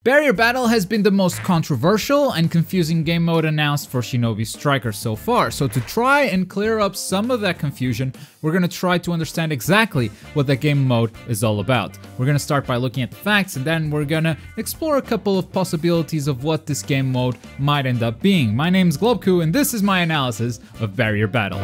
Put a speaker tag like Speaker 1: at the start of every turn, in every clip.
Speaker 1: Barrier Battle has been the most controversial and confusing game mode announced for Shinobi Striker so far, so to try and clear up some of that confusion, we're gonna try to understand exactly what that game mode is all about. We're gonna start by looking at the facts, and then we're gonna explore a couple of possibilities of what this game mode might end up being. My name's Globku, and this is my analysis of Barrier Battle.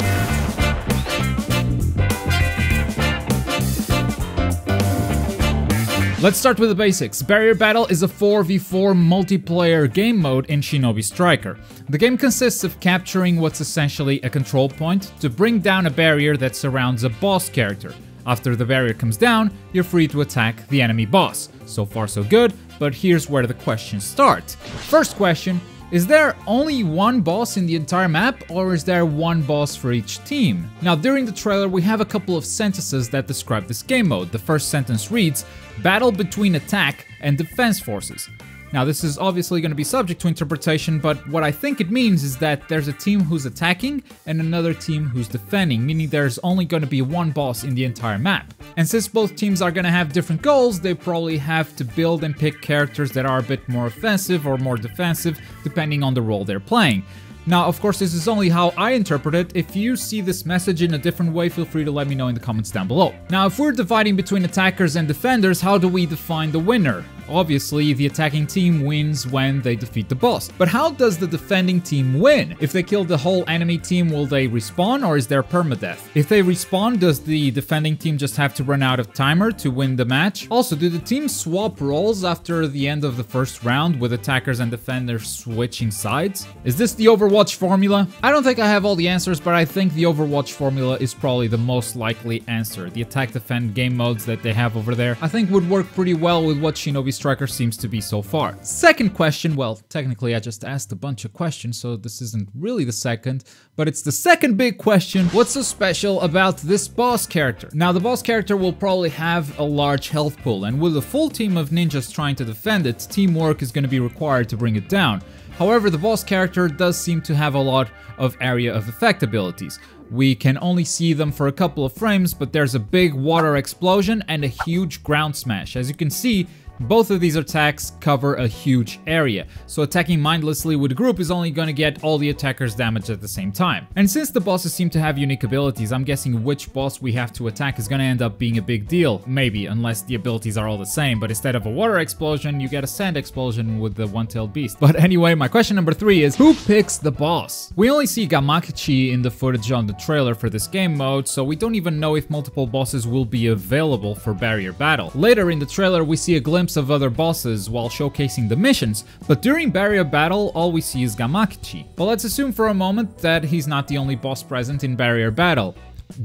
Speaker 1: Let's start with the basics. Barrier Battle is a 4v4 multiplayer game mode in Shinobi Striker. The game consists of capturing what's essentially a control point to bring down a barrier that surrounds a boss character. After the barrier comes down, you're free to attack the enemy boss. So far so good, but here's where the questions start. First question, is there only one boss in the entire map, or is there one boss for each team? Now, during the trailer, we have a couple of sentences that describe this game mode. The first sentence reads, "Battle between attack and defense forces." Now, this is obviously going to be subject to interpretation, but what I think it means is that there's a team who's attacking and another team who's defending, meaning there's only going to be one boss in the entire map. And since both teams are going to have different goals, they probably have to build and pick characters that are a bit more offensive or more defensive, depending on the role they're playing. Now, of course, this is only how I interpret it. If you see this message in a different way, feel free to let me know in the comments down below. Now, if we're dividing between attackers and defenders, how do we define the winner? Obviously, the attacking team wins when they defeat the boss. But how does the defending team win? If they kill the whole enemy team, will they respawn, or is there permadeath? If they respawn, does the defending team just have to run out of timer to win the match? Also, do the teams swap roles after the end of the first round, with attackers and defenders switching sides? Is this the Overwatch formula? I don't think I have all the answers, but I think the Overwatch formula is probably the most likely answer. The attack-defend game modes that they have over there, I think would work pretty well with what Shinobi Striker seems to be so far. Second question, well, technically I just asked a bunch of questions, so this isn't really the second, but it's the second big question. What's so special about this boss character? Now, the boss character will probably have a large health pool, and with a full team of ninjas trying to defend it, teamwork is going to be required to bring it down. However, the boss character does seem to have a lot of area of effect abilities. We can only see them for a couple of frames, but there's a big water explosion and a huge ground smash. As you can see, both of these attacks cover a huge area, so attacking mindlessly with a group is only going to get all the attackers damaged at the same time. And since the bosses seem to have unique abilities, I'm guessing which boss we have to attack is going to end up being a big deal. Maybe, unless the abilities are all the same, but instead of a water explosion, you get a sand explosion with the one-tailed beast. But anyway, my question number 3 is, who picks the boss? We only see Gamakichi in the footage on the trailer for this game mode, so we don't even know if multiple bosses will be available for Barrier Battle. Later in the trailer, we see a glimpse of other bosses while showcasing the missions, but during Barrier Battle, all we see is Gamakichi. But let's assume for a moment that he's not the only boss present in Barrier Battle.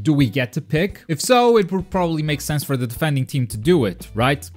Speaker 1: Do we get to pick? If so, it would probably make sense for the defending team to do it, right?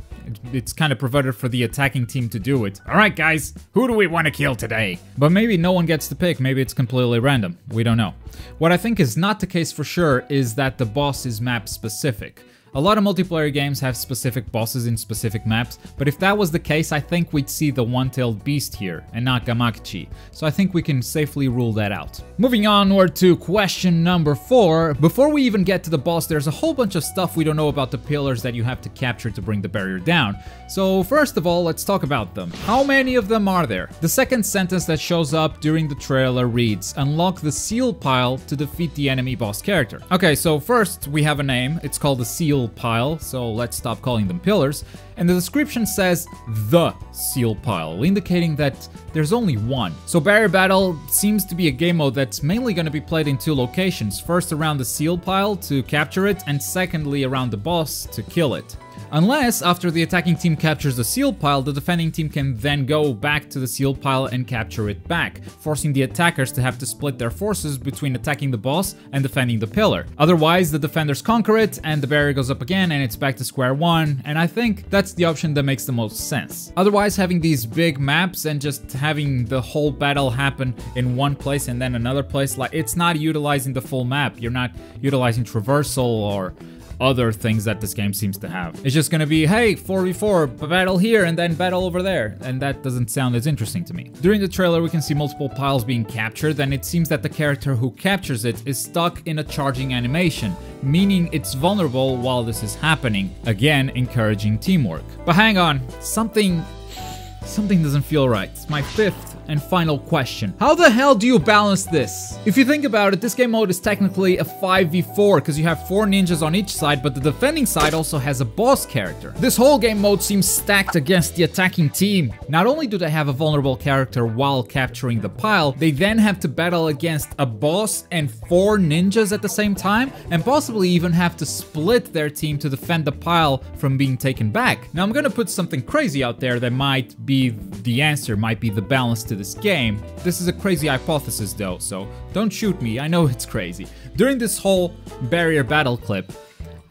Speaker 1: It's kind of provided for the attacking team to do it. Alright guys, who do we want to kill today? But maybe no one gets to pick, maybe it's completely random. We don't know. What I think is not the case for sure is that the boss is map specific. A lot of multiplayer games have specific bosses in specific maps, but if that was the case, I think we'd see the one-tailed beast here, and not Gamakichi, so I think we can safely rule that out. Moving onward to question number 4, before we even get to the boss, there's a whole bunch of stuff we don't know about the pillars that you have to capture to bring the barrier down. So first of all, let's talk about them. How many of them are there? The second sentence that shows up during the trailer reads, "Unlock the seal pile to defeat the enemy boss character." Okay, so first we have a name, it's called the seal pile, so let's stop calling them pillars, and the description says the seal pile, indicating that there's only one. So Barrier Battle seems to be a game mode that's mainly going to be played in 2 locations, first around the seal pile to capture it, and secondly around the boss to kill it. Unless, after the attacking team captures the seal pile, the defending team can then go back to the seal pile and capture it back, forcing the attackers to have to split their forces between attacking the boss and defending the pillar. Otherwise, the defenders conquer it, and the barrier goes up again, and it's back to square one, and I think that's the option that makes the most sense. Otherwise, having these big maps and just having the whole battle happen in one place and then another place, like, it's not utilizing the full map. You're not utilizing traversal or other things that this game seems to have. It's just gonna be, hey, 4v4, battle here and then battle over there, and that doesn't sound as interesting to me. During the trailer, we can see multiple piles being captured, and it seems that the character who captures it is stuck in a charging animation, meaning it's vulnerable while this is happening, again encouraging teamwork. But hang on, something Something doesn't feel right. My fifth and final question. How the hell do you balance this? If you think about it, this game mode is technically a 5v4 because you have 4 ninjas on each side, but the defending side also has a boss character. This whole game mode seems stacked against the attacking team. Not only do they have a vulnerable character while capturing the pile, they then have to battle against a boss and 4 ninjas at the same time, and possibly even have to split their team to defend the pile from being taken back. Now I'm gonna put something crazy out there that might be the answer, might be the balance to this game. This is a crazy hypothesis though, so don't shoot me, I know it's crazy. During this whole barrier battle clip,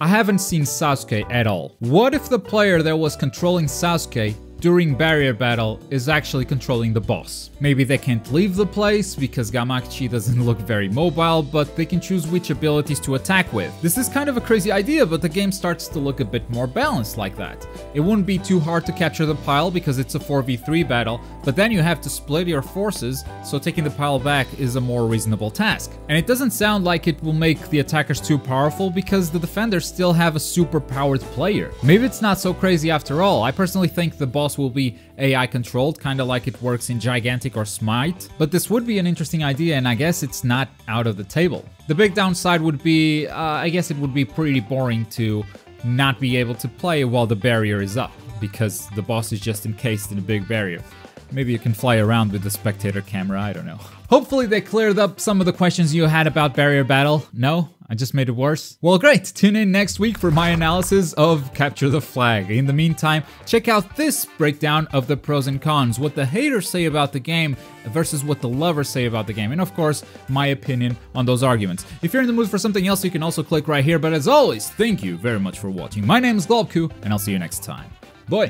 Speaker 1: I haven't seen Sasuke at all. What if the player that was controlling Sasuke during barrier battle is actually controlling the boss? Maybe they can't leave the place because Gamachi doesn't look very mobile, but they can choose which abilities to attack with. This is kind of a crazy idea, but the game starts to look a bit more balanced like that. It wouldn't be too hard to capture the pile because it's a 4v3 battle, but then you have to split your forces, so taking the pile back is a more reasonable task. And it doesn't sound like it will make the attackers too powerful because the defenders still have a super powered player. Maybe it's not so crazy after all. I personally think the boss will be AI controlled, kinda like it works in Gigantic or Smite, but this would be an interesting idea and I guess it's not out of the table. The big downside would be, I guess it would be pretty boring to not be able to play while the barrier is up, because the boss is just encased in a big barrier. Maybe you can fly around with the spectator camera, I don't know. Hopefully they cleared up some of the questions you had about barrier battle. No? I just made it worse? Well, great. Tune in next week for my analysis of Capture the Flag. In the meantime, check out this breakdown of the pros and cons, what the haters say about the game versus what the lovers say about the game, and of course, my opinion on those arguments. If you're in the mood for something else, you can also click right here, but as always, thank you very much for watching. My name is Globku, and I'll see you next time. Bye!